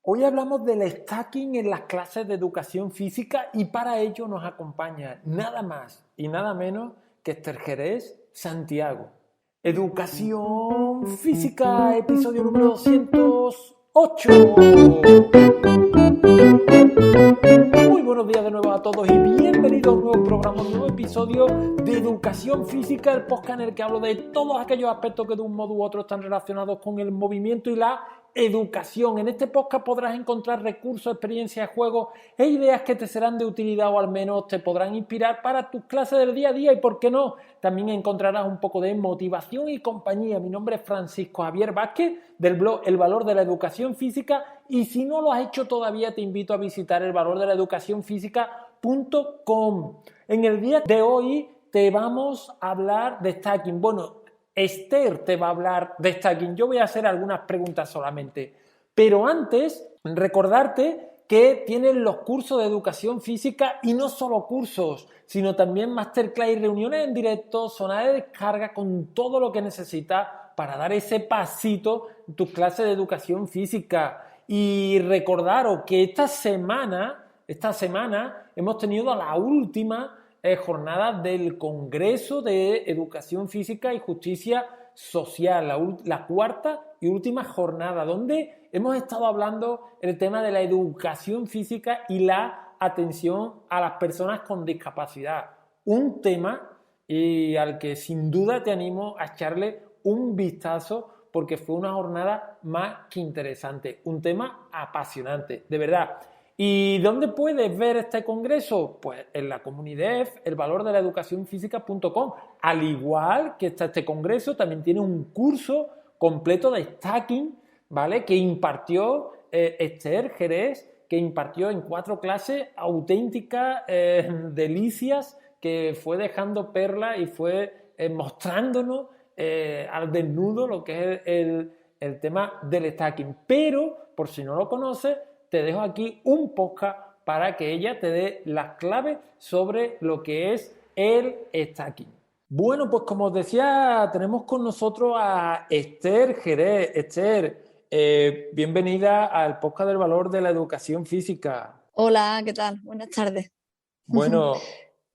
Hoy hablamos del stacking en las clases de educación física y para ello nos acompaña nada más y nada menos que Esther Jerez Santiago. Educación física, episodio número 208. Muy buenos días de nuevo a todos y bienvenidos a un nuevo programa, un nuevo episodio de Educación Física, el podcast en el que hablo de todos aquellos aspectos que de un modo u otro están relacionados con el movimiento y la educación. En este podcast podrás encontrar recursos, experiencias, juegos e ideas que te serán de utilidad o al menos te podrán inspirar para tus clases del día a día y, por qué no, también encontrarás un poco de motivación y compañía. Mi nombre es Francisco Javier Vázquez del blog El Valor de la Educación Física y si no lo has hecho todavía te invito a visitar elvalordelaeducacionfísica.com. En el día de hoy te vamos a hablar de stacking. Bueno, Esther te va a hablar de stacking. Yo voy a hacer algunas preguntas solamente. Pero antes, recordarte que tienen los cursos de educación física y no solo cursos, sino también masterclass y reuniones en directo, zona de descarga con todo lo que necesitas para dar ese pasito en tus clases de educación física. Y recordaros que esta semana hemos tenido la última jornada del Congreso de Educación Física y Justicia Social, la cuarta y última jornada, donde hemos estado hablando el tema de la educación física y la atención a las personas con discapacidad. Un tema al que sin duda te animo a echarle un vistazo porque fue una jornada más que interesante, un tema apasionante, de verdad. ¿Y dónde puedes ver este congreso? Pues en la comunidad elvalordelaeducacionfísica.com. Al igual que está este congreso, también tiene un curso completo de stacking, ¿vale? Que impartió Esther Jerez, que impartió en 4 clases auténticas delicias, que fue dejando perlas y fue mostrándonos al desnudo lo que es el tema del stacking. Pero, por si no lo conoces, te dejo aquí un podcast para que ella te dé las claves sobre lo que es el stacking. Bueno, pues como os decía, tenemos con nosotros a Esther Jerez. Esther, bienvenida al podcast del valor de la educación física. Hola, ¿qué tal? Buenas tardes. Bueno,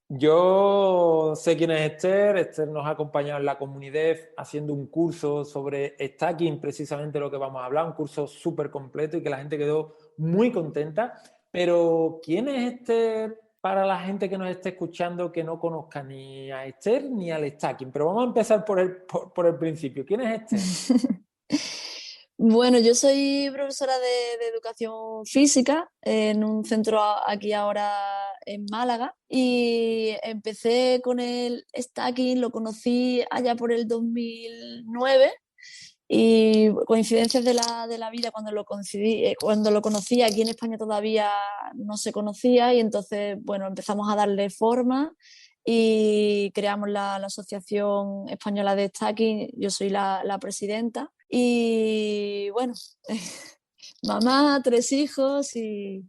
yo sé quién es Esther. Esther nos ha acompañado en la comunidad haciendo un curso sobre stacking, precisamente lo que vamos a hablar, un curso súper completo y que la gente quedó muy contenta. Pero, ¿quién es Esther para la gente que nos esté escuchando que no conozca ni a Esther ni al stacking? Pero vamos a empezar por el principio. ¿Quién es Esther? Bueno, yo soy profesora de educación física en un centro aquí ahora en Málaga y empecé con el stacking, lo conocí allá por el 2009 y coincidencias de la vida cuando lo conocí aquí en España todavía no se conocía y entonces, bueno, empezamos a darle forma y creamos la Asociación Española de Stacking. Yo soy la presidenta y bueno, mamá, 3 hijos y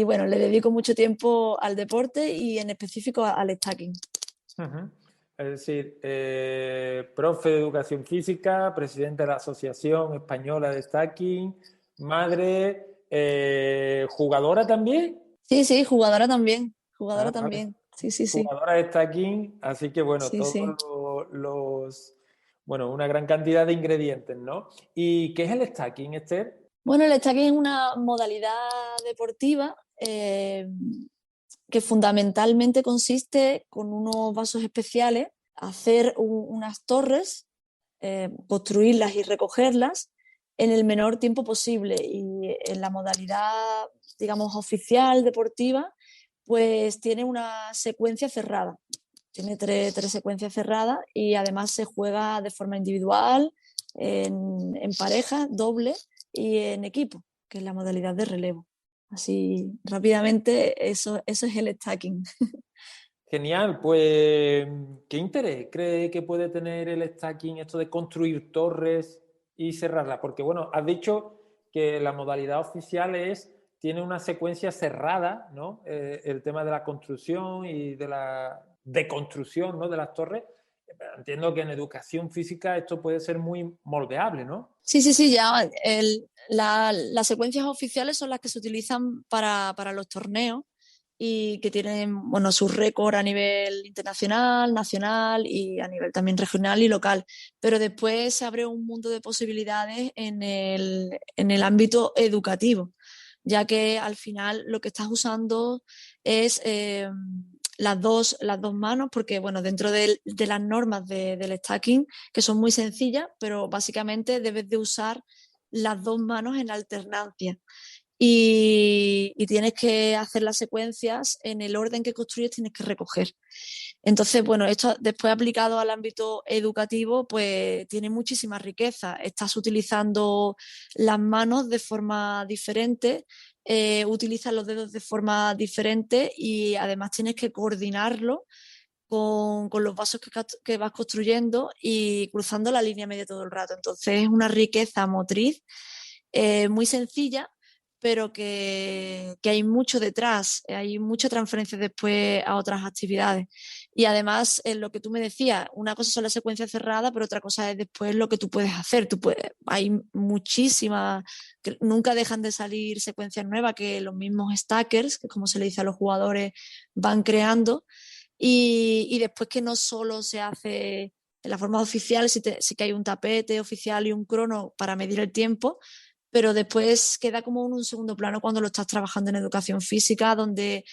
bueno, le dedico mucho tiempo al deporte y en específico al stacking. Uh-huh. Es decir, profe de educación física, presidente de la Asociación Española de Stacking, madre, jugadora también. Sí, jugadora también, Ah, vale. sí, Jugadora de stacking, así que bueno, sí, todos sí. bueno, una gran cantidad de ingredientes, ¿no? ¿Y qué es el stacking, Esther? Bueno, el stacking es una modalidad deportiva que fundamentalmente consiste con unos vasos especiales, hacer unas torres, construirlas y recogerlas en el menor tiempo posible. Y en la modalidad, digamos, oficial deportiva, pues tiene una secuencia cerrada. Tiene tres secuencias cerradas y además se juega de forma individual, en pareja, doble y en equipo, que es la modalidad de relevo. Así rápidamente, eso es el stacking. Genial, pues ¿qué interés cree que puede tener el stacking, esto de construir torres y cerrarlas? Porque bueno, has dicho que la modalidad oficial tiene una secuencia cerrada, ¿no? El tema de la construcción y de la deconstrucción, ¿no? De las torres. entiendo que en educación física esto puede ser muy moldeable, ¿no? Sí, sí, sí, ya las secuencias oficiales son las que se utilizan para los torneos y que tienen, bueno, su récord a nivel internacional, nacional y a nivel también regional y local. Pero después se abre un mundo de posibilidades en el ámbito educativo, ya que al final lo que estás usando es las dos manos, porque bueno, dentro de las normas del stacking, que son muy sencillas, pero básicamente debes de usar las dos manos en alternancia y tienes que hacer las secuencias en el orden que construyes, tienes que recoger. Entonces, bueno, esto después aplicado al ámbito educativo, pues tiene muchísima riqueza. Estás utilizando las manos de forma diferente, utilizas los dedos de forma diferente y además tienes que coordinarlo con los vasos que vas construyendo y cruzando la línea media todo el rato. Entonces es una riqueza motriz muy sencilla, pero que hay mucho detrás, hay mucha transferencia después a otras actividades. Y además, en lo que tú me decías, una cosa son las secuencias cerradas, pero otra cosa es después lo que tú puedes hacer. Hay muchísimas, que nunca dejan de salir secuencias nuevas que los mismos stackers, que como se le dice a los jugadores, van creando. Y después que no solo se hace en la forma oficial, sí que hay un tapete oficial y un crono para medir el tiempo, pero después queda como en un segundo plano cuando lo estás trabajando en educación física, donde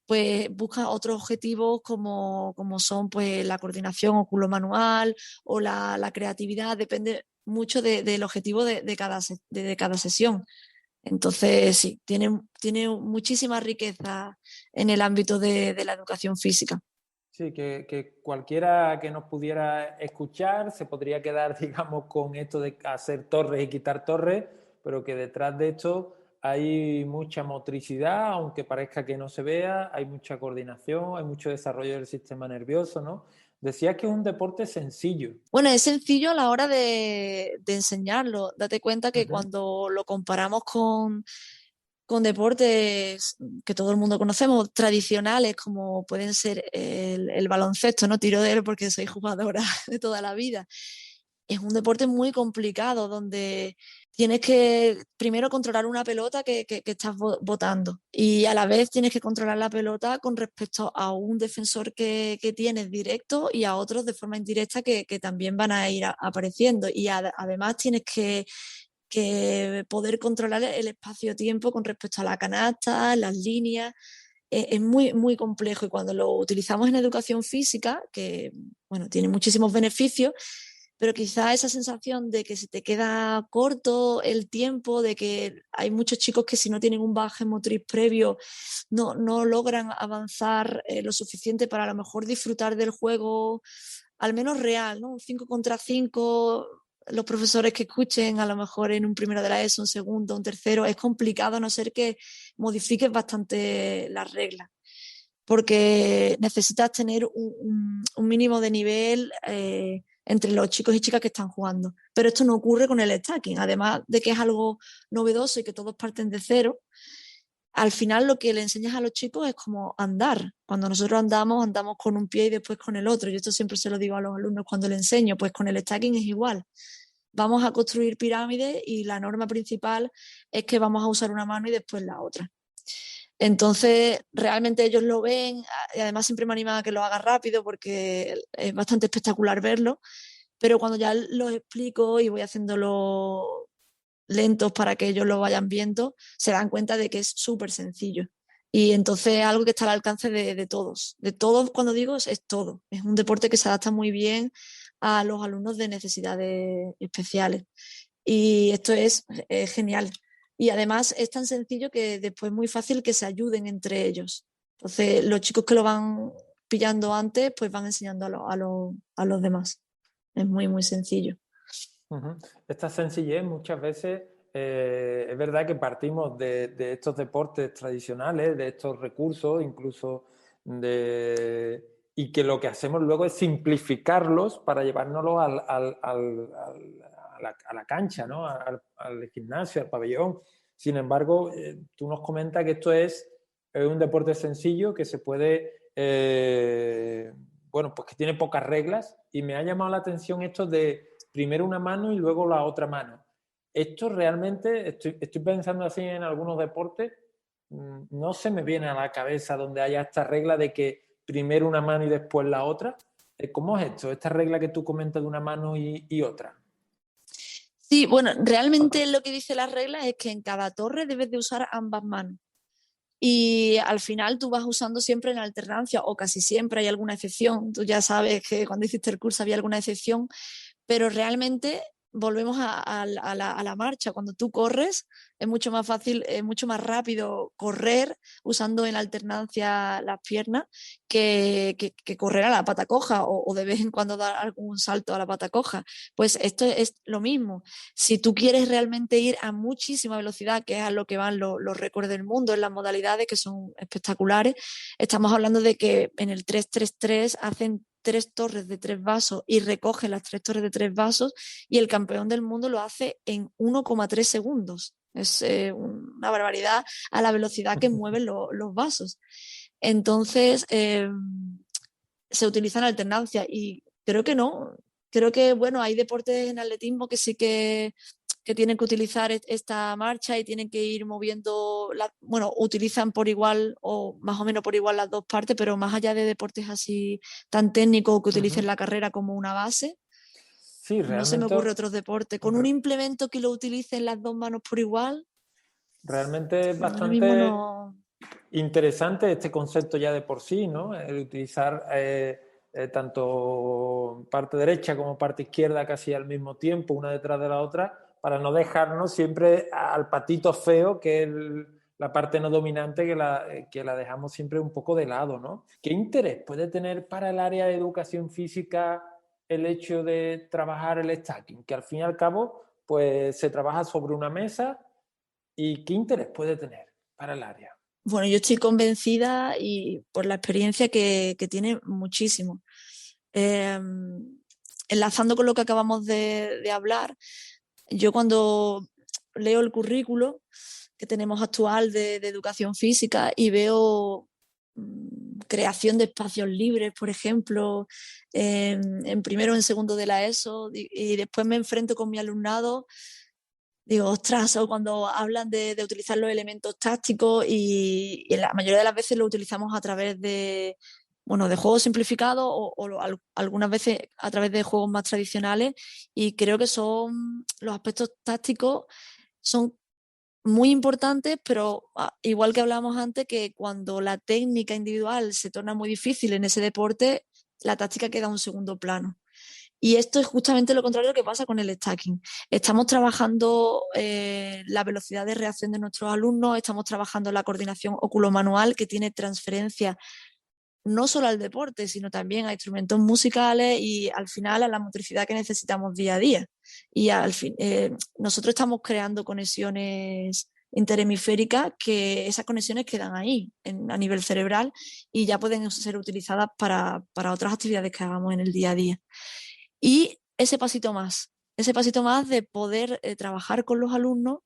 pues buscas otros objetivos como son pues la coordinación oculomanual o la creatividad, depende mucho del objetivo de cada sesión. Entonces, sí, tiene muchísima riqueza en el ámbito de la educación física. Sí, que cualquiera que nos pudiera escuchar se podría quedar, digamos, con esto de hacer torres y quitar torres, pero que detrás de esto hay mucha motricidad, aunque parezca que no se vea, hay mucha coordinación, hay mucho desarrollo del sistema nervioso, ¿no? Decías que es un deporte sencillo. Bueno, es sencillo a la hora de enseñarlo. Date cuenta que Ujú. cuando lo comparamos con deportes que todo el mundo conocemos, tradicionales, como pueden ser el baloncesto, no tiro de él porque soy jugadora de toda la vida. Es un deporte muy complicado donde tienes que primero controlar una pelota que estás botando y a la vez tienes que controlar la pelota con respecto a un defensor que tienes directo y a otros de forma indirecta que también van a ir apareciendo. Y además tienes que poder controlar el espacio-tiempo con respecto a la canasta, las líneas. Es muy, muy complejo y cuando lo utilizamos en educación física, que bueno, tiene muchísimos beneficios, pero quizá esa sensación de que se te queda corto el tiempo, de que hay muchos chicos que si no tienen un bagaje motriz previo no logran avanzar lo suficiente para a lo mejor disfrutar del juego, al menos real, ¿no? Un 5 contra 5, los profesores que escuchen a lo mejor en un primero de la ESO, un segundo, un tercero, es complicado a no ser que modifiques bastante las reglas porque necesitas tener un mínimo de nivel entre los chicos y chicas que están jugando. Pero esto no ocurre con el stacking, además de que es algo novedoso y que todos parten de cero. Al final lo que le enseñas a los chicos es como andar. Cuando nosotros andamos, andamos con un pie y después con el otro. Yo esto siempre se lo digo a los alumnos cuando le enseño, pues con el stacking es igual. Vamos a construir pirámides y la norma principal es que vamos a usar una mano y después la otra. Entonces, realmente ellos lo ven y además siempre me animan a que lo haga rápido porque es bastante espectacular verlo, pero cuando ya los explico y voy haciéndolo lentos para que ellos lo vayan viendo, se dan cuenta de que es súper sencillo. Y entonces es algo que está al alcance de todos. De todos, cuando digo, es todo. Es un deporte que se adapta muy bien a los alumnos de necesidades especiales. Y esto es genial. Y además es tan sencillo que después es muy fácil que se ayuden entre ellos. Entonces, los chicos que lo van pillando antes, pues van enseñando a los demás. Es muy, muy sencillo. Ujú. Esta sencillez muchas veces es verdad que partimos de estos deportes tradicionales, de estos recursos, incluso y que lo que hacemos luego es simplificarlos para llevárnoslos a la cancha, ¿no? Al gimnasio, al pabellón. Sin embargo, tú nos comentas que esto es un deporte sencillo que se puede bueno, pues que tiene pocas reglas, y me ha llamado la atención esto de primero una mano y luego la otra mano. Esto realmente, estoy pensando así en algunos deportes, no se me viene a la cabeza donde haya esta regla de que primero una mano y después la otra. ¿Cómo es esto? Esta regla que tú comentas de una mano y otra. Sí, bueno, realmente lo que dice la regla es que en cada torre debes de usar ambas manos. Y al final tú vas usando siempre en alternancia, o casi siempre hay alguna excepción. Tú ya sabes que cuando hiciste el curso había alguna excepción, pero realmente volvemos a la marcha. Cuando tú corres es mucho más fácil, es mucho más rápido correr usando en alternancia las piernas que correr a la pata coja o de vez en cuando dar algún salto a la pata coja. Pues esto es lo mismo. Si tú quieres realmente ir a muchísima velocidad, que es a lo que van los récords del mundo en las modalidades, que son espectaculares, estamos hablando de que en el 3-3-3 hacen 3 torres de 3 vasos y recogen las 3 torres de 3 vasos, y el campeón del mundo lo hace en 1,3 segundos. Es una barbaridad a la velocidad que mueven los vasos. Entonces, se utilizan alternancias y creo que no. Creo que, bueno, hay deportes en atletismo que sí que tienen que utilizar esta marcha y tienen que ir moviendo, bueno, utilizan por igual o más o menos por igual las dos partes, pero más allá de deportes así tan técnicos que utilicen la carrera como una base, Sí, no se me realmente, ocurre otros deportes. Con un implemento que lo utilicen las dos manos por igual, realmente es ahora mismo bastante no. interesante este concepto ya de por sí, ¿no? El utilizar tanto parte derecha como parte izquierda casi al mismo tiempo, una detrás de la otra, para no dejarnos siempre al patito feo, que es la parte no dominante, que la dejamos siempre un poco de lado, ¿no? ¿Qué interés puede tener para el área de educación física el hecho de trabajar el stacking? Que al fin y al cabo, pues se trabaja sobre una mesa, y ¿qué interés puede tener para el área? Bueno, yo estoy convencida y por la experiencia que tiene muchísimo. Eh, Enlazando con lo que acabamos de hablar, yo cuando leo el currículo que tenemos actual de educación física y veo creación de espacios libres, por ejemplo, en primero o en segundo de la ESO, y después me enfrento con mi alumnado. Digo, ostras, o cuando hablan de utilizar los elementos tácticos y la mayoría de las veces lo utilizamos a través de, bueno, de juegos simplificados algunas veces a través de juegos más tradicionales, y creo que son los aspectos tácticos son muy importantes, pero igual que hablábamos antes, que cuando la técnica individual se torna muy difícil en ese deporte, la táctica queda en un segundo plano. Y esto es justamente lo contrario que pasa con el stacking. Estamos trabajando la velocidad de reacción de nuestros alumnos, estamos trabajando la coordinación óculo-manual, que tiene transferencia no solo al deporte, sino también a instrumentos musicales y al final a la motricidad que necesitamos día a día. Y al fin, nosotros estamos creando conexiones interhemisféricas, que esas conexiones quedan ahí a nivel cerebral y ya pueden ser utilizadas para otras actividades que hagamos en el día a día. Y ese pasito más de poder trabajar con los alumnos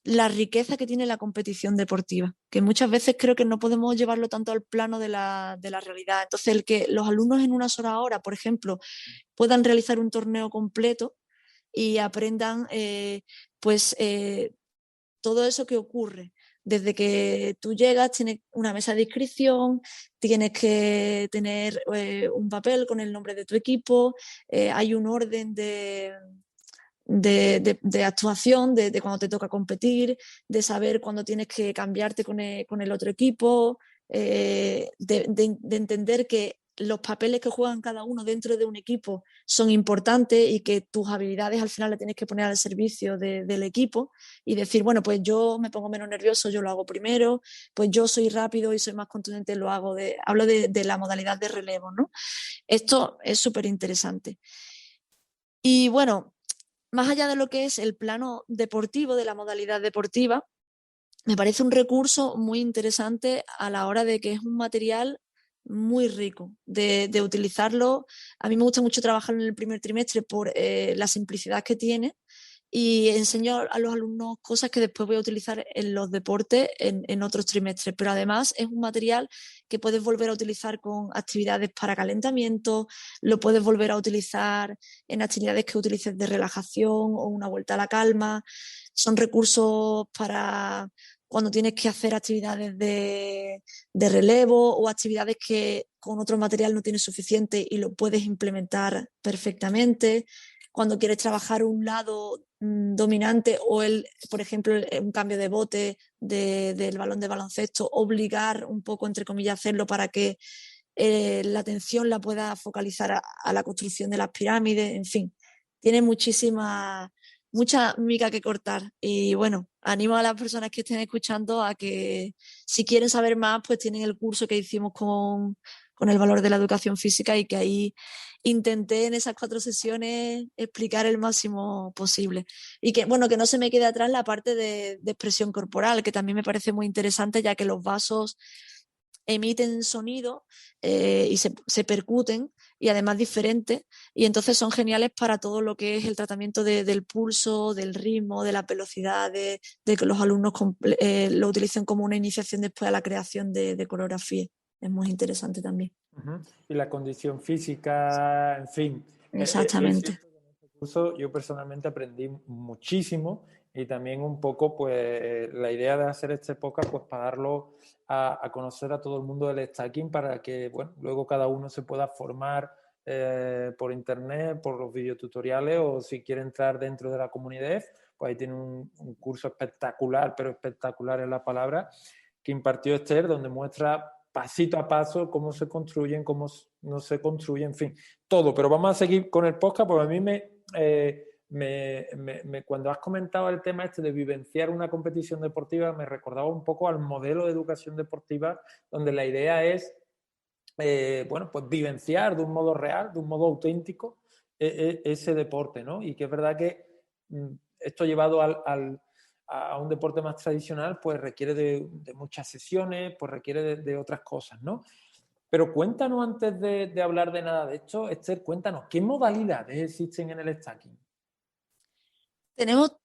la riqueza que tiene la competición deportiva, que muchas veces creo que no podemos llevarlo tanto al plano de la realidad. Entonces, el que los alumnos en una sola hora, por ejemplo, puedan realizar un torneo completo y aprendan pues todo eso que ocurre. Desde que tú llegas, tienes una mesa de inscripción, tienes que tener un papel con el nombre de tu equipo, hay un orden de actuación, de cuando te toca competir, de saber cuándo tienes que cambiarte con el otro equipo, de entender que los papeles que juegan cada uno dentro de un equipo son importantes y que tus habilidades al final las tienes que poner al servicio del equipo y decir, bueno, pues yo me pongo menos nervioso, yo lo hago primero, pues yo soy rápido y soy más contundente, lo hago hablo de la modalidad de relevo, ¿no? Esto es súper interesante. Y bueno, más allá de lo que es el plano deportivo, de la modalidad deportiva, me parece un recurso muy interesante a la hora de que es un material muy rico de utilizarlo. A mí me gusta mucho trabajar en el primer trimestre por la simplicidad que tiene y enseño a los alumnos cosas que después voy a utilizar en los deportes en otros trimestres. Pero además es un material que puedes volver a utilizar con actividades para calentamiento, lo puedes volver a utilizar en actividades que utilices de relajación o una vuelta a la calma. Son recursos para cuando tienes que hacer actividades de relevo o actividades que con otro material no tienes suficiente y lo puedes implementar perfectamente. Cuando quieres trabajar un lado dominante o, por ejemplo, un cambio de bote del balón de baloncesto, obligar un poco, entre comillas, a hacerlo para que la atención la pueda focalizar a la construcción de las pirámides, en fin, tiene mucha miga que cortar. Y bueno, animo a las personas que estén escuchando a que si quieren saber más, pues tienen el curso que hicimos con el valor de la educación física y que ahí intenté en esas 4 sesiones explicar el máximo posible. Y que, bueno, que no se me quede atrás la parte de expresión corporal, que también me parece muy interesante, ya que los vasos emiten sonido y se percuten y además diferentes y entonces son geniales para todo lo que es el tratamiento del pulso, del ritmo, de las velocidades, de que los alumnos lo utilicen como una iniciación después a la creación de coreografía. Es muy interesante también. Y la condición física, en fin. Es Exactamente. cierto que en este curso yo personalmente aprendí muchísimo y también un poco, pues, la idea de hacer este podcast, pues, para darlo a conocer a todo el mundo del stacking para que, bueno, luego cada uno se pueda formar por internet, por los videotutoriales o si quiere entrar dentro de la comunidad, pues ahí tiene un curso espectacular, pero espectacular es la palabra, que impartió Esther, donde muestra pasito a paso cómo se construyen, cómo no se construyen, en fin, todo. Pero vamos a seguir con el podcast, porque a mí cuando has comentado el tema este de vivenciar una competición deportiva, me recordaba un poco al modelo de educación deportiva, donde la idea es, bueno, pues vivenciar de un modo real, de un modo auténtico, ese deporte, ¿no? Y que es verdad que esto llevado a un deporte más tradicional, pues requiere de muchas sesiones, pues requiere de otras cosas, ¿no? Pero cuéntanos antes de hablar de nada de esto, Esther, cuéntanos, ¿qué modalidades existen en el stacking? Tenemos,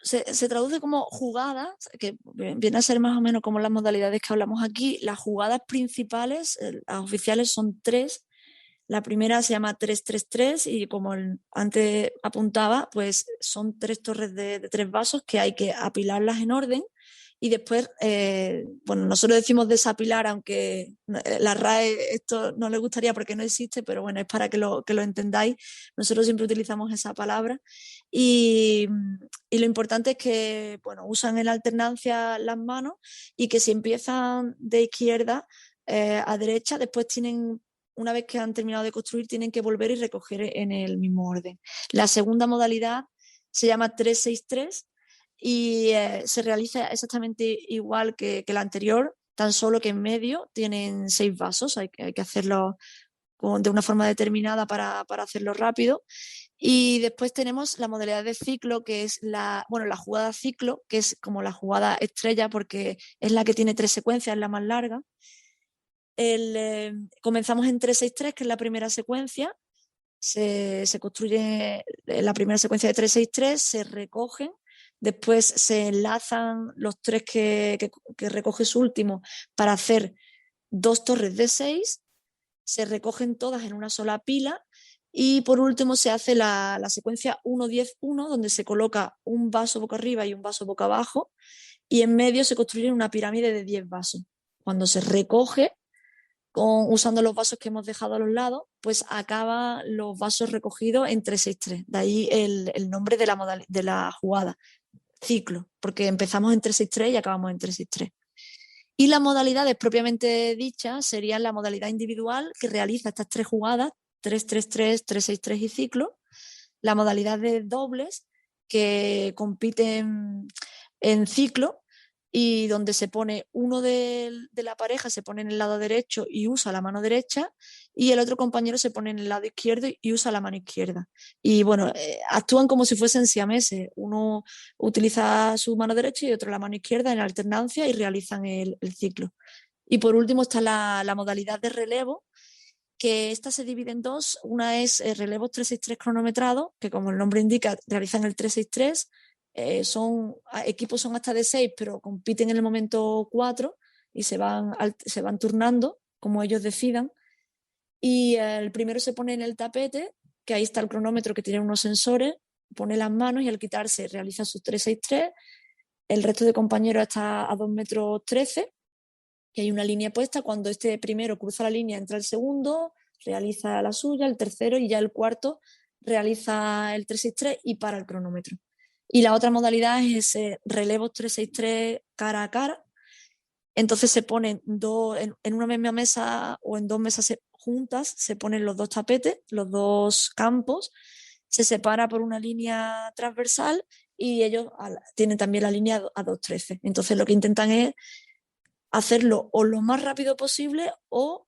se traduce como jugadas, que viene a ser más o menos como las modalidades que hablamos aquí. Las jugadas principales, las oficiales son 3. La primera se llama 3-3-3 y como antes apuntaba, pues son 3 torres de 3 vasos que hay que apilarlas en orden y después, bueno, nosotros decimos desapilar, aunque la RAE esto no le gustaría porque no existe, pero bueno, es para que lo entendáis. Nosotros siempre utilizamos esa palabra y, y lo importante es que, bueno, usan en alternancia las manos y que si empiezan de izquierda a derecha, después tienen una vez que han terminado de construir, tienen que volver y recoger en el mismo orden. La segunda modalidad se llama 3-6-3 y se realiza exactamente igual que la anterior, tan solo que en medio tienen 6 vasos, hay que hacerlo de una forma determinada para hacerlo rápido. Y después tenemos la modalidad de ciclo, que es bueno, la jugada ciclo, que es como la jugada estrella porque es la que tiene 3 secuencias, es la más larga. Comenzamos en 3-6-3, que es la primera secuencia. Se construye la primera secuencia de 3-6-3, se recogen, después se enlazan los 3 que recoge su último para hacer 2 torres de 6, se recogen todas en una sola pila y por último se hace la secuencia 1-10-1, donde se coloca un vaso boca arriba y un vaso boca abajo y en medio se construye una pirámide de 10 vasos. Cuando se recoge usando los vasos que hemos dejado a los lados, pues acaba los vasos recogidos en 3-6-3. De ahí el nombre de la jugada, ciclo, porque empezamos en 3-6-3 y acabamos en 3-6-3. Y las modalidades propiamente dichas serían la modalidad individual, que realiza estas 3 jugadas, 3-3-3, 3-6-3 y ciclo. La modalidad de dobles, que compiten en ciclo y donde se pone uno de la pareja, se pone en el lado derecho y usa la mano derecha y el otro compañero se pone en el lado izquierdo y usa la mano izquierda. Y bueno, actúan como si fuesen siameses. Uno utiliza su mano derecha y otro la mano izquierda en alternancia y realizan el ciclo. Y por último está la modalidad de relevo, que esta se divide en dos. Una es relevos 363 cronometrados, que como el nombre indica, realizan el 363. Equipos son hasta de 6, pero compiten en el momento 4 y se van turnando como ellos decidan. Y el primero se pone en el tapete, que ahí está el cronómetro que tiene unos sensores, pone las manos y al quitarse realiza sus 363. El resto de compañeros está a 2,13 m, que hay una línea puesta. Cuando este primero cruza la línea, entra el segundo, realiza la suya, el tercero, y ya el cuarto realiza el 363 y para el cronómetro. Y la otra modalidad es ese relevo 363 cara a cara. Entonces se ponen en una misma mesa o en dos mesas juntas, se ponen los dos tapetes, los dos campos, se separa por una línea transversal y ellos tienen también la línea a 2,13. Entonces lo que intentan es hacerlo o lo más rápido posible o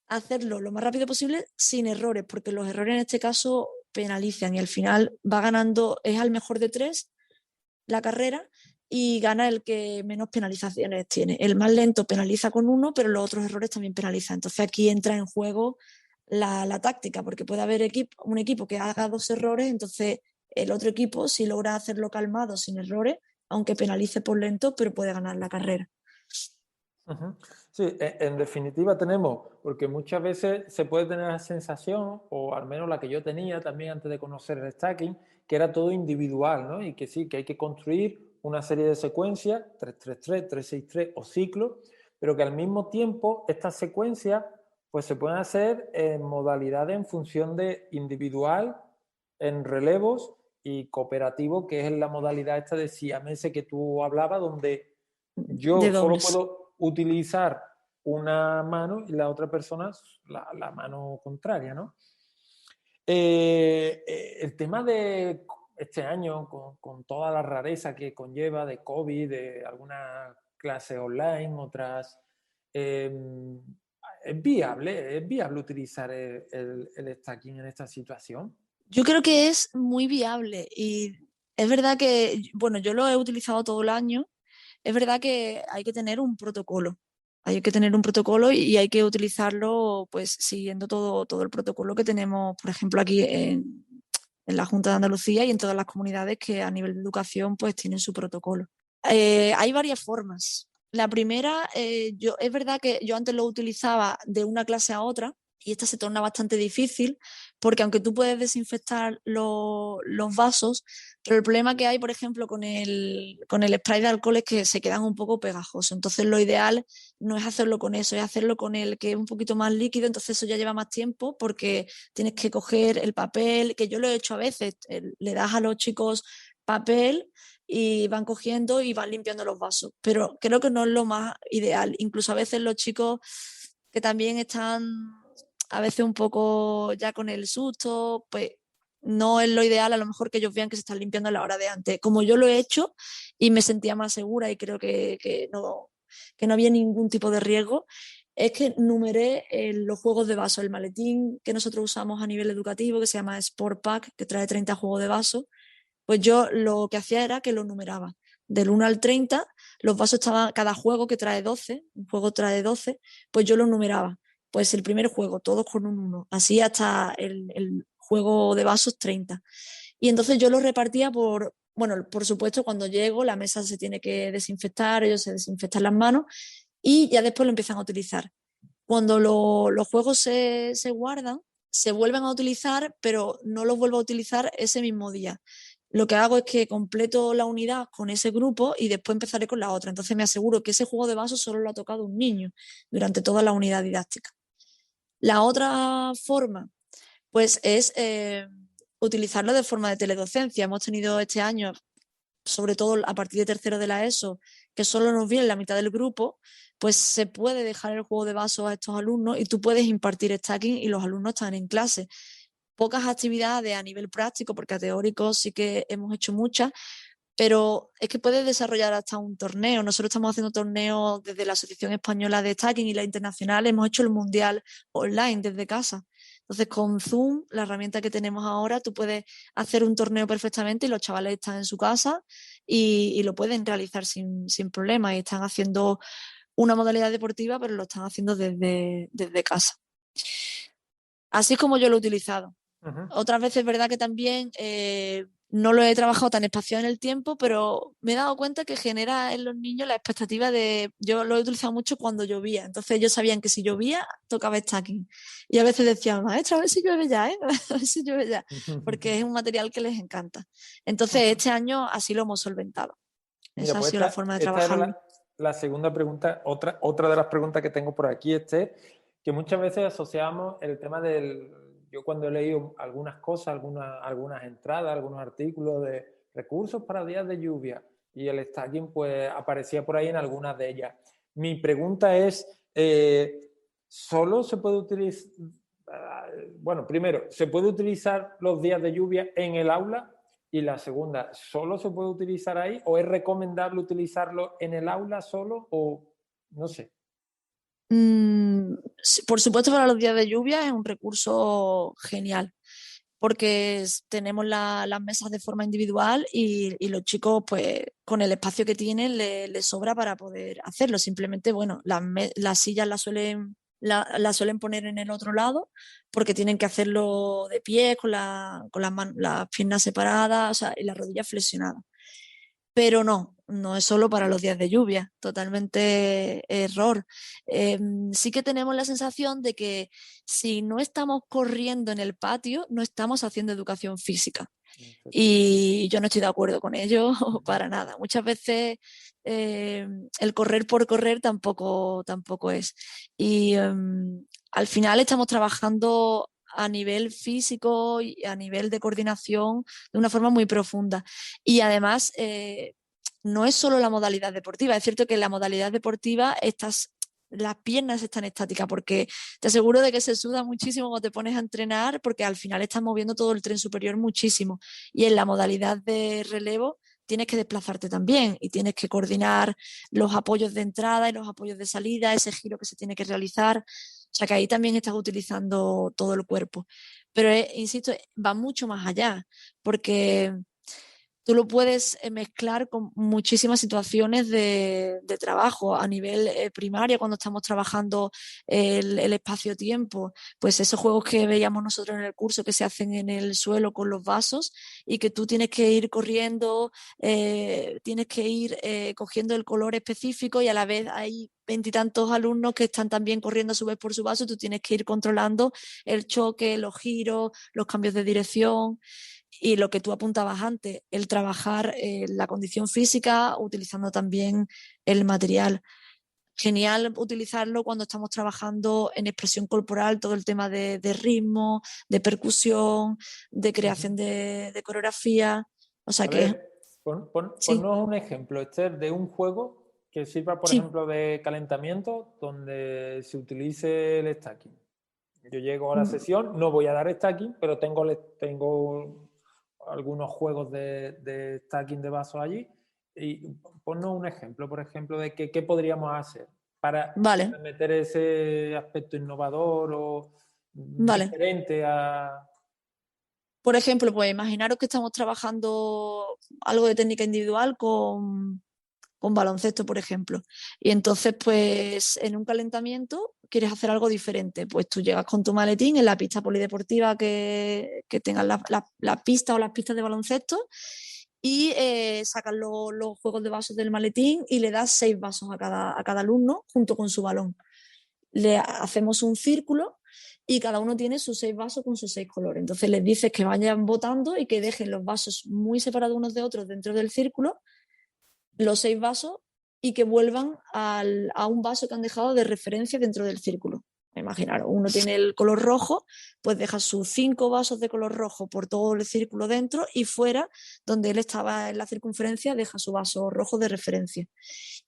hacerlo lo más rápido posible sin errores, porque los errores en este caso penalizan y al final va ganando, es al mejor de tres la carrera y gana el que menos penalizaciones tiene. El más lento penaliza con 1, pero los otros errores también penalizan. Entonces aquí entra en juego la táctica, porque puede haber un equipo que haga 2 errores, entonces el otro equipo, si logra hacerlo calmado, sin errores, aunque penalice por lento, pero puede ganar la carrera. Ujú. Sí, en definitiva tenemos, porque muchas veces se puede tener la sensación, o al menos la que yo tenía también antes de conocer el stacking, que era todo individual, ¿no? Y que sí, que hay que construir una serie de secuencias, 333, 363 o ciclos, pero que al mismo tiempo estas secuencias pues se pueden hacer en modalidades en función de individual, en relevos y cooperativo, que es la modalidad esta de siamese que tú hablabas, donde De yo solo dobles. puedo utilizar una mano y la otra persona la mano contraria, ¿no? El tema de este año, con toda la rareza que conlleva de COVID, de algunas clases online, otras, es viable utilizar el stacking en esta situación? Yo creo que es muy viable y es verdad que, bueno, yo lo he utilizado todo el año. Es verdad que hay que tener un protocolo. Hay que tener un protocolo y hay que utilizarlo pues siguiendo todo el protocolo que tenemos, por ejemplo, aquí en la Junta de Andalucía y en todas las comunidades que a nivel de educación pues tienen su protocolo. Hay varias formas. La primera, es verdad que yo antes lo utilizaba de una clase a otra y esta se torna bastante difícil porque aunque tú puedes desinfectar los vasos, pero el problema que hay, por ejemplo, con el spray de alcohol es que se quedan un poco pegajosos. Entonces lo ideal no es hacerlo con eso, es hacerlo con el que es un poquito más líquido, entonces eso ya lleva más tiempo porque tienes que coger el papel, que yo lo he hecho a veces, le das a los chicos papel y van cogiendo y van limpiando los vasos. Pero creo que no es lo más ideal. Incluso a veces los chicos que también están a veces un poco ya con el susto, pues no es lo ideal a lo mejor que ellos vean que se están limpiando a la hora de antes. Como yo lo he hecho y me sentía más segura y creo que no había ningún tipo de riesgo, es que numeré los juegos de vaso, el maletín que nosotros usamos a nivel educativo, que se llama Sport Pack, que trae 30 juegos de vaso. Pues yo lo que hacía era que lo numeraba. Del 1 al 30, los vasos estaban, cada juego que trae 12, un juego trae 12, pues yo lo numeraba. Pues el primer juego, todos con un 1, así hasta el juego de vasos 30. Y entonces yo lo repartía bueno, por supuesto, cuando llego, la mesa se tiene que desinfectar, ellos se desinfectan las manos y ya después lo empiezan a utilizar. Cuando los juegos se guardan, se vuelven a utilizar, pero no los vuelvo a utilizar ese mismo día. Lo que hago es que completo la unidad con ese grupo y después empezaré con la otra. Entonces me aseguro que ese juego de vasos solo lo ha tocado un niño durante toda la unidad didáctica. La otra forma, pues, es utilizarlo de forma de teledocencia. Hemos tenido este año, sobre todo a partir de tercero de la ESO, que solo nos viene la mitad del grupo, pues se puede dejar el juego de vasos a estos alumnos y tú puedes impartir stacking y los alumnos están en clase. Pocas actividades a nivel práctico, porque a teórico sí que hemos hecho muchas, pero es que puedes desarrollar hasta un torneo. Nosotros estamos haciendo torneos desde la Asociación Española de Stacking y la Internacional, hemos hecho el Mundial online desde casa. Entonces, con Zoom, la herramienta que tenemos ahora, tú puedes hacer un torneo perfectamente y los chavales están en su casa y lo pueden realizar sin problema y están haciendo una modalidad deportiva, pero lo están haciendo desde casa. Así es como yo lo he utilizado. Ujú. Otras veces es verdad que también no lo he trabajado tan espaciado en el tiempo, pero me he dado cuenta que genera en los niños la expectativa de... Yo lo he utilizado mucho cuando llovía, entonces ellos sabían que si llovía tocaba stacking. Y a veces decían, maestra, a ver si llueve ya, ¿eh? A ver si llueve ya, porque es un material que les encanta. Entonces este año así lo hemos solventado. Mira, Esa ha pues sido la forma de esta era trabajarlo. la segunda pregunta, otra de las preguntas que tengo por aquí, que muchas veces asociamos el tema del... Yo cuando he leído algunas cosas, algunas entradas, algunos artículos de recursos para días de lluvia y el stacking, pues aparecía por ahí en algunas de ellas. Mi pregunta es, ¿solo se puede utilizar... Bueno, primero, ¿se puede utilizar los días de lluvia en el aula? Y la segunda, ¿solo se puede utilizar ahí o es recomendable utilizarlo en el aula solo o no sé? Sí, por supuesto, para los días de lluvia es un recurso genial, porque tenemos las mesas de forma individual y los chicos, pues, con el espacio que tienen, les sobra para poder hacerlo. Simplemente, bueno, las sillas las suelen poner en el otro lado porque tienen que hacerlo de pie, las piernas separadas, o sea, y las rodillas flexionadas. Pero no es solo para los días de lluvia, totalmente error. Sí que tenemos la sensación de que si no estamos corriendo en el patio, no estamos haciendo educación física. Y yo no estoy de acuerdo con ello para nada. Muchas veces eh, el correr por correr tampoco es. Y al final estamos trabajando a nivel físico y a nivel de coordinación de una forma muy profunda. Y además, no es solo la modalidad deportiva. Es cierto que en la modalidad deportiva las piernas están estáticas porque te aseguro de que se suda muchísimo cuando te pones a entrenar porque al final estás moviendo todo el tren superior muchísimo. Y en la modalidad de relevo tienes que desplazarte también y tienes que coordinar los apoyos de entrada y los apoyos de salida, ese giro que se tiene que realizar. O sea que ahí también estás utilizando todo el cuerpo. Pero, insisto, va mucho más allá porque tú lo puedes mezclar con muchísimas situaciones de trabajo a nivel primario, cuando estamos trabajando el espacio-tiempo, pues esos juegos que veíamos nosotros en el curso que se hacen en el suelo con los vasos y que tú tienes que ir corriendo, tienes que ir cogiendo el color específico y a la vez hay veintitantos alumnos que están también corriendo a su vez por su vaso, tú tienes que ir controlando el choque, los giros, los cambios de dirección. Y lo que tú apuntabas antes, el trabajar la condición física utilizando también el material. Genial utilizarlo cuando estamos trabajando en expresión corporal, todo el tema de ritmo, de percusión, de creación de coreografía. O sea A que ver, sí, ponnos un ejemplo, Esther, de un juego que sirva, por sí. ejemplo, de calentamiento donde se utilice el stacking. Yo llego a la Mm, sesión, no voy a dar stacking, pero tengo algunos juegos de stacking de vasos allí. Y ponnos un ejemplo, por ejemplo, de qué podríamos hacer para vale, meter ese aspecto innovador o vale. diferente a... Por ejemplo, pues imaginaros que estamos trabajando algo de técnica individual con baloncesto, por ejemplo. Y entonces, pues en un calentamiento quieres hacer algo diferente. Pues tú llegas con tu maletín en la pista polideportiva que tengas la pista o las pistas de baloncesto y sacas los juegos de vasos del maletín y le das 6 vasos a cada alumno junto con su balón. Le hacemos un círculo y cada uno tiene sus 6 vasos con sus 6 colores. Entonces les dices que vayan votando y que dejen los vasos muy separados unos de otros dentro del círculo, los 6 vasos, y que vuelvan a un vaso que han dejado de referencia dentro del círculo. Imaginaros, uno tiene el color rojo, pues deja sus 5 vasos de color rojo por todo el círculo dentro y fuera, donde él estaba en la circunferencia, deja su vaso rojo de referencia.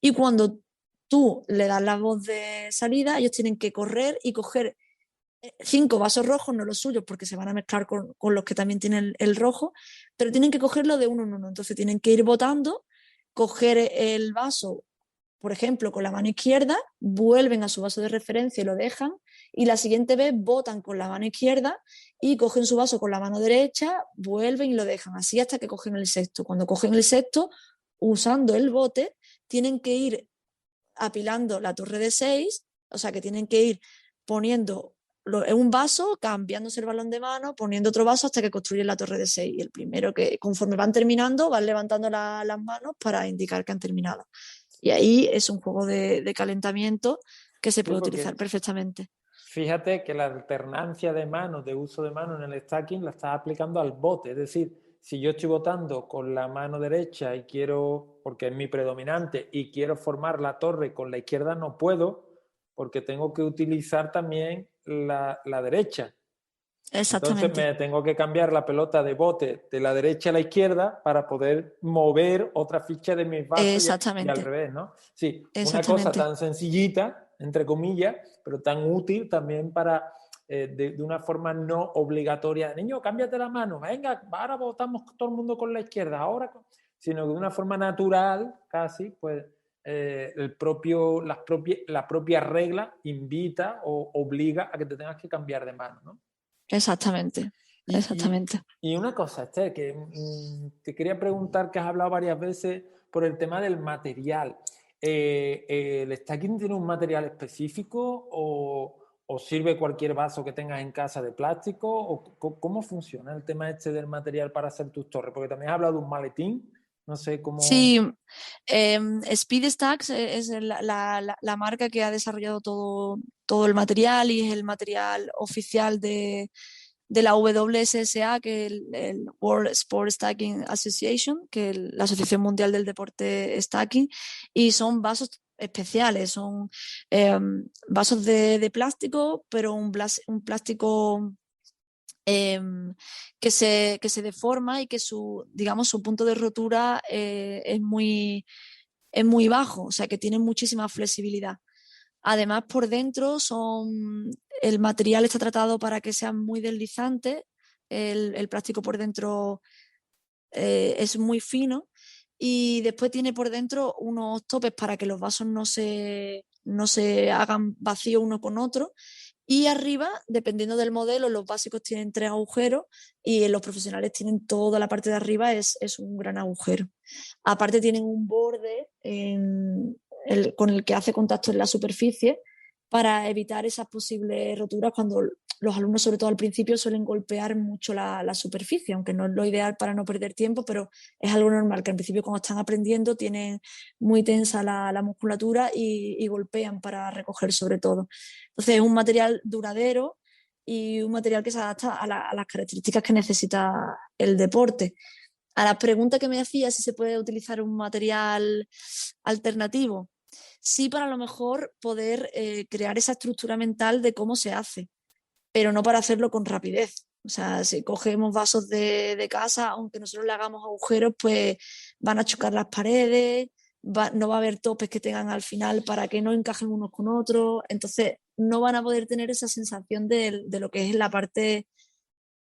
Y cuando tú le das la voz de salida, ellos tienen que correr y coger 5 vasos rojos, no los suyos, porque se van a mezclar con los que también tienen el rojo, pero tienen que cogerlo de uno en uno. Entonces tienen que ir botando, coger el vaso, por ejemplo, con la mano izquierda, vuelven a su vaso de referencia y lo dejan, y la siguiente vez botan con la mano izquierda y cogen su vaso con la mano derecha, vuelven y lo dejan, así hasta que cogen el sexto. Cuando cogen el sexto, usando el bote, tienen que ir apilando la torre de 6, o sea que tienen que ir poniendo en un vaso, cambiándose el balón de mano, poniendo otro vaso hasta que construyen la torre de 6. Y el primero que, conforme van terminando, van levantando las manos para indicar que han terminado. Y ahí es un juego de calentamiento que se Sí, puede porque utilizar perfectamente. fíjate que la alternancia de manos, de uso de mano en el stacking, la estás aplicando al bote. Es decir, si yo estoy botando con la mano derecha y quiero, porque es mi predominante, y quiero formar la torre con la izquierda, no puedo, porque tengo que utilizar también la derecha. Entonces Exactamente, me tengo que cambiar la pelota de bote de la derecha a la izquierda para poder mover otra ficha de mis vasos y al exactamente, revés, ¿no? Sí, una cosa exactamente. tan sencillita, entre comillas, pero tan útil también para, de una forma no obligatoria. Niño, cámbiate la mano, venga, ahora votamos todo el mundo con la izquierda, ahora, sino de una forma natural, casi, pues la propia regla invita o obliga a que te tengas que cambiar de mano, ¿no? Exactamente, Y, y, exactamente. y una cosa, Esther, que te quería preguntar, que has hablado varias veces por el tema del material. ¿El stacking tiene un material específico o sirve cualquier vaso que tengas en casa de plástico? ¿O cómo funciona el tema este del material para hacer tus torres? Porque también has hablado de un maletín, no sé cómo... Sí, Speed Stacks es la marca que ha desarrollado todo el material y es el material oficial de la WSSA, que es el World Sport Stacking Association, que es la Asociación Mundial del Deporte Stacking, y son vasos especiales, son vasos de plástico, pero un plástico que se deforma y que digamos, su punto de rotura es muy bajo, o sea que tiene muchísima flexibilidad. Además, por dentro el material está tratado para que sea muy deslizante, el plástico por dentro es muy fino y después tiene por dentro unos topes para que los vasos no se hagan vacío uno con otro. Y arriba, dependiendo del modelo, los básicos tienen 3 agujeros y los profesionales tienen toda la parte de arriba, es un gran agujero. Aparte tienen un borde con el que hace contacto en la superficie para evitar esas posibles roturas cuando los alumnos, sobre todo al principio, suelen golpear mucho la superficie, aunque no es lo ideal para no perder tiempo, pero es algo normal, que al principio cuando están aprendiendo tienen muy tensa la musculatura y golpean para recoger sobre todo. Entonces es un material duradero y un material que se adapta a las características que necesita el deporte. A la pregunta que me hacía si se puede utilizar un material alternativo, sí, para a lo mejor poder crear esa estructura mental de cómo se hace, pero no para hacerlo con rapidez. O sea, si cogemos vasos de casa, aunque nosotros le hagamos agujeros, pues van a chocar las paredes, no va a haber topes que tengan al final para que no encajen unos con otros, entonces no van a poder tener esa sensación de lo que es la parte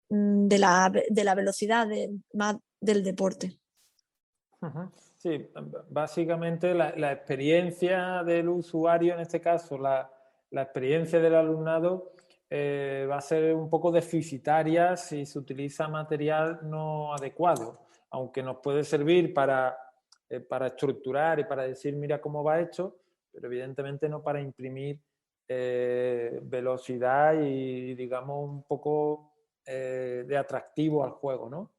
de la velocidad más del deporte. Ujú. Sí, básicamente la experiencia del usuario, en este caso la experiencia del alumnado, va a ser un poco deficitaria si se utiliza material no adecuado, aunque nos puede servir para estructurar y para decir mira cómo va hecho, pero evidentemente no para imprimir velocidad y digamos un poco de atractivo al juego, ¿no?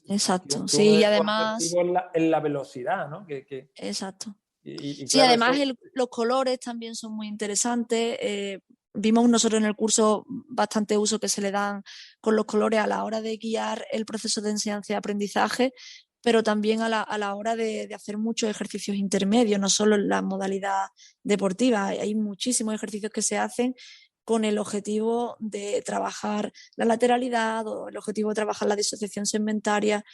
Exacto, Que uno sí, y de sus además, objetivos es la velocidad, ¿no? exacto. Y Sí, claro, además eso, los colores también son muy interesantes. Vimos nosotros en el curso bastante uso que se le dan con los colores a la hora de guiar el proceso de enseñanza y aprendizaje, pero también a la hora de hacer muchos ejercicios intermedios, no solo en la modalidad deportiva. Hay muchísimos ejercicios que se hacen con el objetivo de trabajar la lateralidad o el objetivo de trabajar la disociación segmentaria.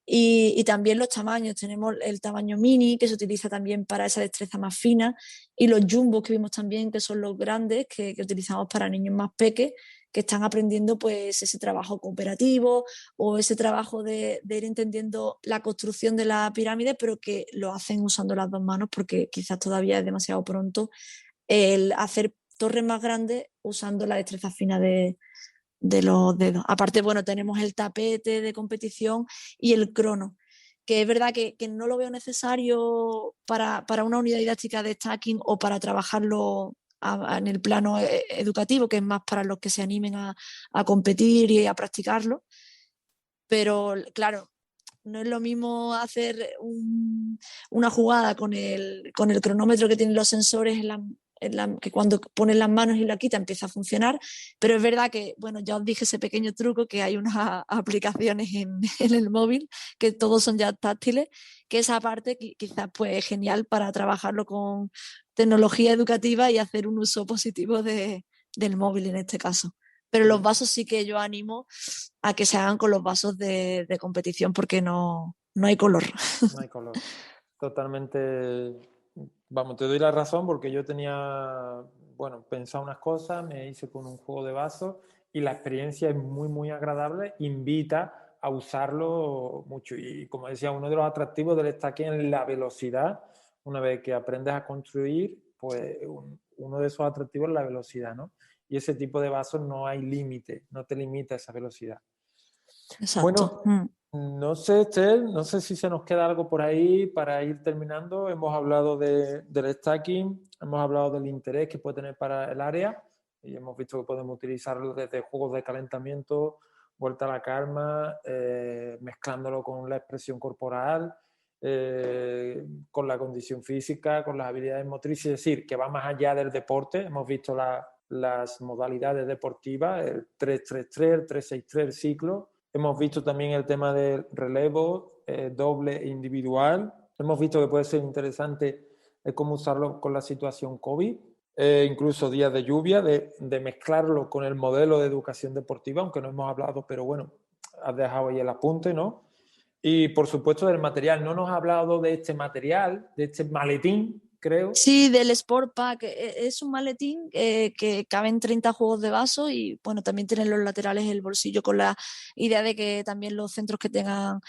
Y también los tamaños, tenemos el tamaño mini que se utiliza también para esa destreza más fina y los jumbos que vimos también que son los grandes que utilizamos para niños más pequeños que están aprendiendo pues ese trabajo cooperativo o ese trabajo de ir entendiendo la construcción de la pirámide pero que lo hacen usando las 2 manos porque quizás todavía es demasiado pronto el hacer torres más grandes usando la destreza fina de los dedos. Aparte, bueno, tenemos el tapete de competición y el crono, que es verdad que no lo veo necesario para una unidad didáctica de stacking o para trabajarlo en el plano educativo, que es más para los que se animen a competir y a practicarlo. Pero claro, no es lo mismo hacer una jugada con el cronómetro que tienen los sensores que cuando pones las manos y la quita empieza a funcionar, pero es verdad que, bueno, ya os dije ese pequeño truco que hay unas aplicaciones en el móvil que todos son ya táctiles, que esa parte quizás pues es genial para trabajarlo con tecnología educativa y hacer un uso positivo del móvil en este caso. Pero los vasos sí que yo animo a que se hagan con los vasos de competición porque no hay color. No hay color. Totalmente, vamos, te doy la razón porque yo tenía, bueno, pensado unas cosas, me hice con un juego de vasos y la experiencia es muy, muy agradable, invita a usarlo mucho. Y como decía, uno de los atractivos del stacking es la velocidad. Una vez que aprendes a construir, pues uno de esos atractivos es la velocidad, ¿no? Y ese tipo de vasos no hay límite, no te limita esa velocidad. Exacto. Bueno, no sé, Esther, no sé si se nos queda algo por ahí para ir terminando. Hemos hablado del stacking, hemos hablado del interés que puede tener para el área y hemos visto que podemos utilizarlo desde juegos de calentamiento, vuelta a la calma, mezclándolo con la expresión corporal, con la condición física, con las habilidades motrices, es decir, que va más allá del deporte. Hemos visto las modalidades deportivas, el 3-3-3, el 3-6-3, el ciclo. Hemos visto también el tema del relevo doble e individual. Hemos visto que puede ser interesante cómo usarlo con la situación COVID, incluso días de lluvia, de mezclarlo con el modelo de educación deportiva, aunque no hemos hablado, pero bueno, has dejado ahí el apunte, ¿no? Y por supuesto del material. No nos has hablado de este material, de este maletín, creo. Sí, del Sport Pack. Es un maletín que caben 30 juegos de vaso y bueno, también tienen los laterales el bolsillo con la idea de que también los centros que tengan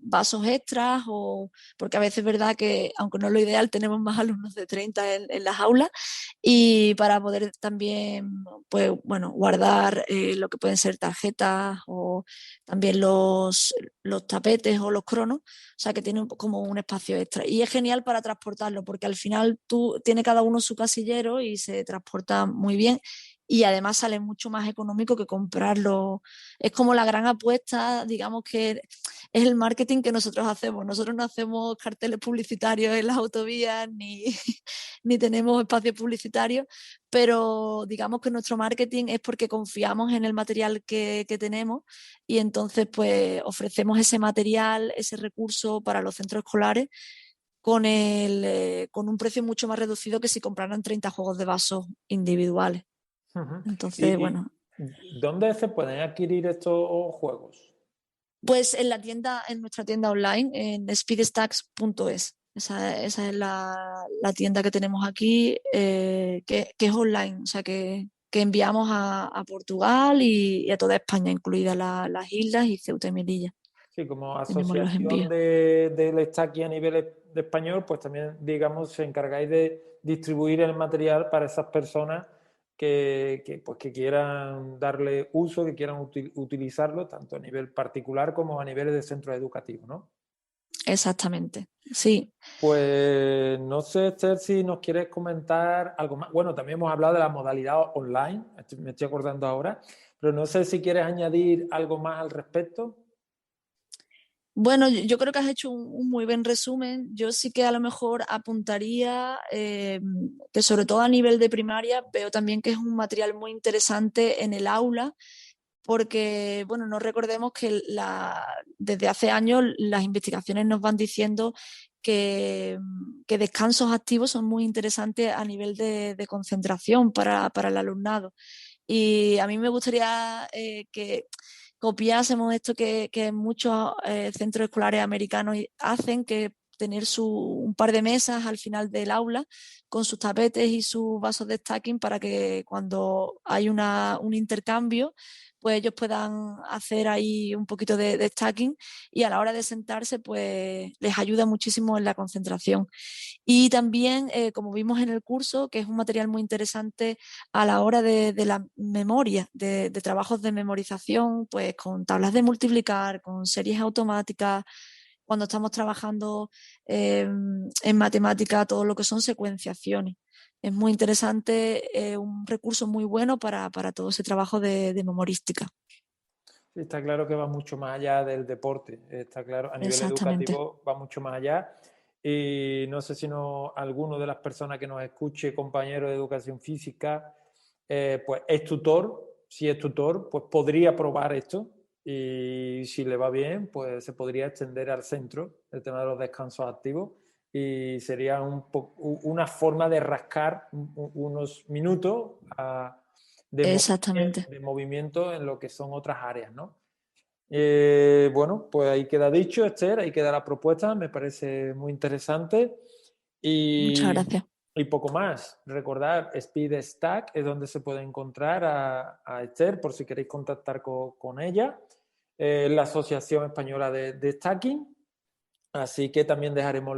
vasos extras o porque a veces es verdad que aunque no es lo ideal tenemos más alumnos de 30 en las aulas y para poder también pues bueno, guardar lo que pueden ser tarjetas o también los tapetes o los cronos, o sea que tiene como un espacio extra. Y es genial para transportarlo, porque al final tiene cada uno su casillero y se transporta muy bien. Y además sale mucho más económico que comprarlo. Es como la gran apuesta, digamos que es el marketing que nosotros hacemos. Nosotros no hacemos carteles publicitarios en las autovías ni tenemos espacios publicitarios, pero digamos que nuestro marketing es porque confiamos en el material que tenemos y entonces pues ofrecemos ese material, ese recurso para los centros escolares con un precio mucho más reducido que si compraran 30 juegos de vasos individuales. Uh-huh. Entonces, ¿Y bueno, dónde se pueden adquirir estos juegos? pues en nuestra tienda online, en speedstacks.es. Esa es la tienda que tenemos aquí, que es online, o sea que enviamos a Portugal y a toda España, incluidas las islas y Ceuta y Melilla. Sí, como Tenemos los asociación envíos. del Estaqui a nivel de español, pues también, digamos, se encargáis de distribuir el material para esas personas pues, que quieran darle uso, que quieran utilizarlo, tanto a nivel particular como a nivel de centros educativos, ¿no? Exactamente, sí. Pues no sé, Esther, si nos quieres comentar algo más. Bueno, también hemos hablado de la modalidad online, me estoy acordando ahora, pero no sé si quieres añadir algo más al respecto. Bueno, yo creo que has hecho un muy buen resumen. Yo sí que a lo mejor apuntaría que sobre todo a nivel de primaria veo también que es un material muy interesante en el aula porque, bueno, no recordemos que desde hace años las investigaciones nos van diciendo que descansos activos son muy interesantes a nivel de concentración para el alumnado. Y a mí me gustaría que copiásemos esto que muchos centros escolares americanos hacen, que tener un par de mesas al final del aula con sus tapetes y sus vasos de stacking para que cuando hay un intercambio, pues ellos puedan hacer ahí un poquito de stacking y a la hora de sentarse, pues les ayuda muchísimo en la concentración. Y también, como vimos en el curso, que es un material muy interesante a la hora de la memoria, de trabajos de memorización, pues con tablas de multiplicar, con series automáticas, cuando estamos trabajando en matemática, todo lo que son secuenciaciones. es muy interesante, un recurso muy bueno para todo ese trabajo de memorística. Sí, está claro que va mucho más allá del deporte, está claro, a nivel Exactamente. educativo va mucho más allá. Y no sé si no, alguno de las personas que nos escuche, compañero de educación física, pues es tutor. Si es tutor, pues podría probar esto, y si le va bien, pues se podría extender al centro el tema de los descansos activos, y sería una forma de rascar unos minutos Exactamente. de movimiento en lo que son otras áreas, ¿no? Bueno, pues ahí queda dicho, Esther, ahí queda la propuesta, me parece muy interesante. Muchas Y, gracias. y poco más. Recordad, Speed Stack es donde se puede encontrar a Esther por si queréis contactar con ella. La Asociación Española de Stacking. Así que también dejaremos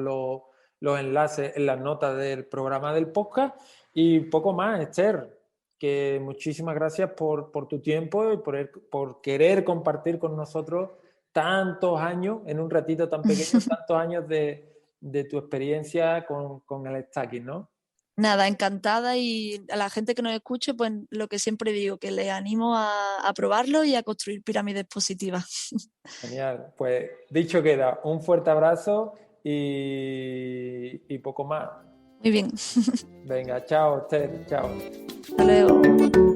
los enlaces en las notas del programa del podcast. Y poco más, Esther, que muchísimas gracias por tu tiempo y por querer compartir con nosotros tantos años, en un ratito tan pequeño, tantos años de tu experiencia con el stacking, ¿no? Nada, encantada, y a la gente que nos escuche, pues lo que siempre digo, que les animo a probarlo y a construir pirámides positivas. Genial. Pues dicho queda, un fuerte abrazo y poco más. Muy bien, Venga, chao, Esther, chao. hasta luego.